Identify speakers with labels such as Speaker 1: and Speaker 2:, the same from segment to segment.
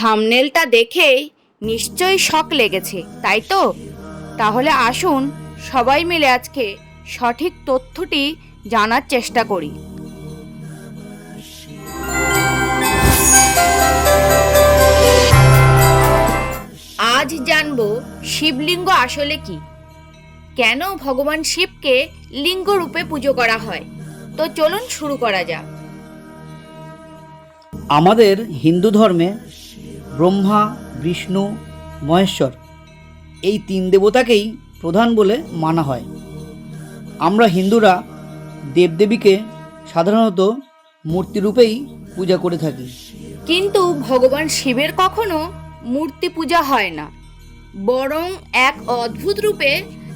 Speaker 1: থাম্বনেলটা দেখেই নিশ্চয়ই শক লেগেছে, তাই তো? তাহলে আসুন সবাই মিলে আজকে সঠিক তথ্যটি জানার চেষ্টা করি। আজ জানব শিবলিঙ্গ আসলে কি, কেন ভগবান শিবকে লিঙ্গ রূপে পুজো করা হয়। তো চলুন শুরু করা যাক।
Speaker 2: আমাদের হিন্দু ধর্মে ব্রহ্মা, বিষ্ণু, মহেশ্বর এই তিন দেবতাকেই প্রধান বলে মানা হয়। আমরা হিন্দুরা দেবদেবীকে সাধারণত মূর্তিরূপেই পূজা করে থাকি।
Speaker 1: কিন্তু ভগবান শিবের কখনো মূর্তি পূজা হয় না, বরং এক অদ্ভুত রূপে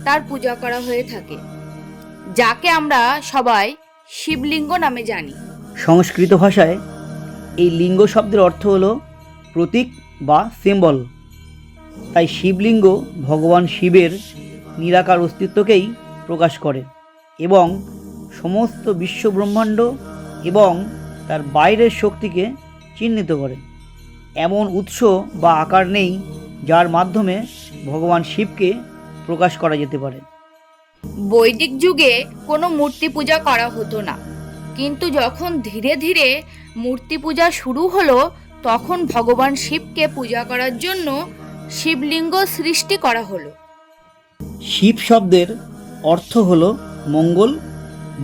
Speaker 1: তার পূজা করা হয়ে থাকে, যাকে আমরা সবাই শিবলিঙ্গ নামে জানি।
Speaker 2: সংস্কৃত ভাষায় এই লিঙ্গ শব্দের অর্থ হলো প্রতীক বা সিম্বল। তাই শিবলিঙ্গ ভগবান শিবের নিরাকার অস্তিত্বকেই প্রকাশ করে এবং সমস্ত বিশ্ব ব্রহ্মাণ্ড এবং তার বাইরের শক্তিকে চিহ্নিত করে। এমন উৎস বা আকার নেই যার মাধ্যমে ভগবান শিবকে প্রকাশ করা যেতে পারে।
Speaker 1: বৈদিক যুগে কোনো মূর্তি পূজা করা হতো না, কিন্তু যখন ধীরে ধীরে মূর্তি পূজা শুরু হলো, তখন ভগবান শিবকে পূজা করার জন্য শিবলিঙ্গ সৃষ্টি করা হলো।
Speaker 2: শিব শব্দের অর্থ হলো মঙ্গল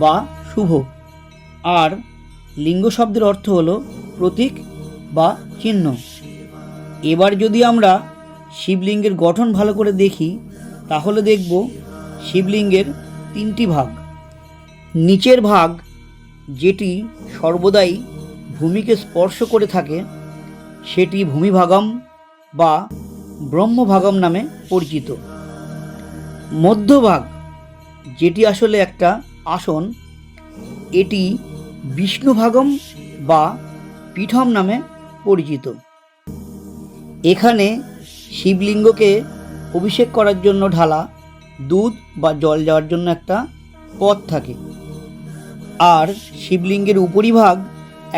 Speaker 2: বা শুভ, আর লিঙ্গ শব্দের অর্থ হলো প্রতীক বা চিহ্ন। এবার যদি আমরা শিবলিঙ্গের গঠন ভালো করে দেখি, তাহলে দেখব শিবলিঙ্গের তিনটি ভাগ। নিচের ভাগ, যেটি সর্বদাই ভূমিকে স্পর্শ করে থাকে, সেটি ভূমিভাগম বা ব্রহ্মভাগম নামে পরিচিত। মধ্যভাগ, যেটি আসলে একটা আসন, এটি বিষ্ণুভাগম বা পীঠম নামে পরিচিত। এখানে শিবলিঙ্গকে অভিষেক করার জন্য ঢালা দুধ বা জল যাওয়ার জন্য একটা পথ থাকে। আর শিবলিঙ্গের উপরিভাগ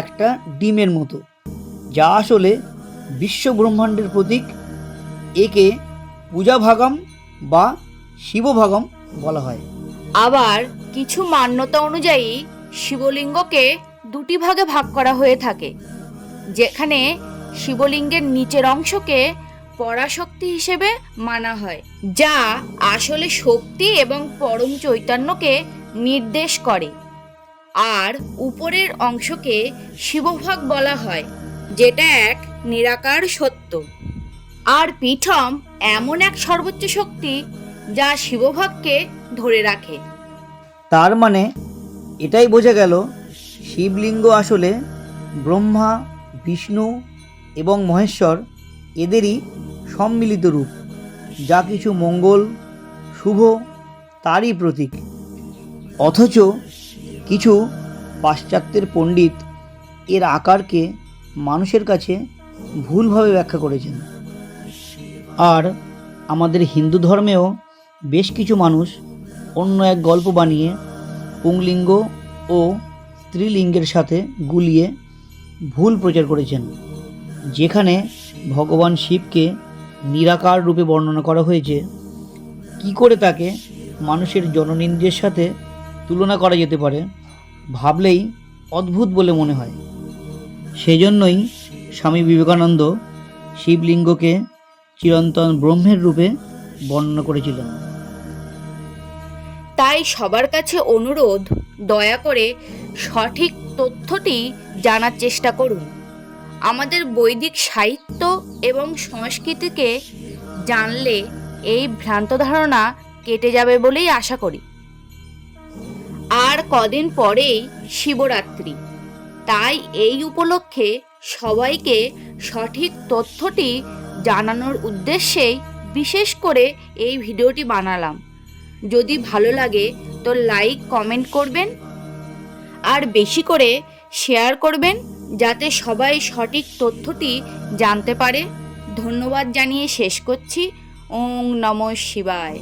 Speaker 2: একটা ডিমের মতো, যা আসলে বিশ্ব ব্রহ্মাণ্ডের প্রতীক। একে পূজাভাগম বা শিবভাগম বলা হয়।
Speaker 1: আবার কিছু মান্যতা অনুযায়ী শিবলিঙ্গকে দুটি ভাগে ভাগ করা হয়ে থাকে, যেখানে শিবলিঙ্গের নিচের অংশকে পরাশক্তি হিসেবে মানা হয়, যা আসলে শক্তি এবং পরম চৈতন্যকে নির্দেশ করে, আর উপরের অংশকে শিবভাগ বলা হয়, যেটা এক নিরাকার সত্য। আর পীঠম এমন এক সর্বোচ্চ শক্তি যা শিবভাগকে ধরে রাখে।
Speaker 2: তার মানে এটাই বোঝা গেল, শিবলিঙ্গ আসলে ব্রহ্মা, বিষ্ণু এবং মহেশ্বর এদেরই সম্মিলিত রূপ, যা কিছু মঙ্গল, শুভ তারই প্রতীক। অথচ কিছু পাশ্চাত্যের পণ্ডিত এর আকারকে মানুষের কাছে ভুলভাবে ব্যাখ্যা করেছেন। আর আমাদের হিন্দু ধর্মেও বেশ কিছু মানুষ অন্য এক গল্প বানিয়ে পুংলিঙ্গ ও স্ত্রীলিঙ্গের সাথে গুলিয়ে ভুল প্রচার করেছেন, যেখানে ভগবান শিবকে নিরাকার রূপে বর্ণনা করা হয়েছে। কি করে তাকে মানুষের জননেন্দ্রিয়ের সাথে তুলনা করা যেতে পারে, ভাবলেই অদ্ভুত বলে মনে হয়। সেজন্যই স্বামী বিবেকানন্দ শিবলিঙ্গকে চিরন্তন ব্রহ্মের রূপে বর্ণনা করেছিলেন।
Speaker 1: তাই সবার কাছে অনুরোধ, দয়া করে সঠিক তথ্যটি জানার চেষ্টা করুন। আমাদের বৈদিক সাহিত্য এবং সংস্কৃতিকে জানলে এই ভ্রান্ত ধারণা কেটে যাবে বলেই আশা করি। আর কদিন পরেই শিবরাত্রি, তাই এই উপলক্ষে সবাইকে সঠিক তথ্যটি জানানোর উদ্দেশ্যেই বিশেষ করে এই ভিডিওটি বানালাম। যদি ভালো লাগে তো লাইক, কমেন্ট করবেন আর বেশি করে শেয়ার করবেন, যাতে সবাই সঠিক তথ্যটি জানতে পারে। ধন্যবাদ জানিয়ে শেষ করছি। ওম নমঃ শিবায়।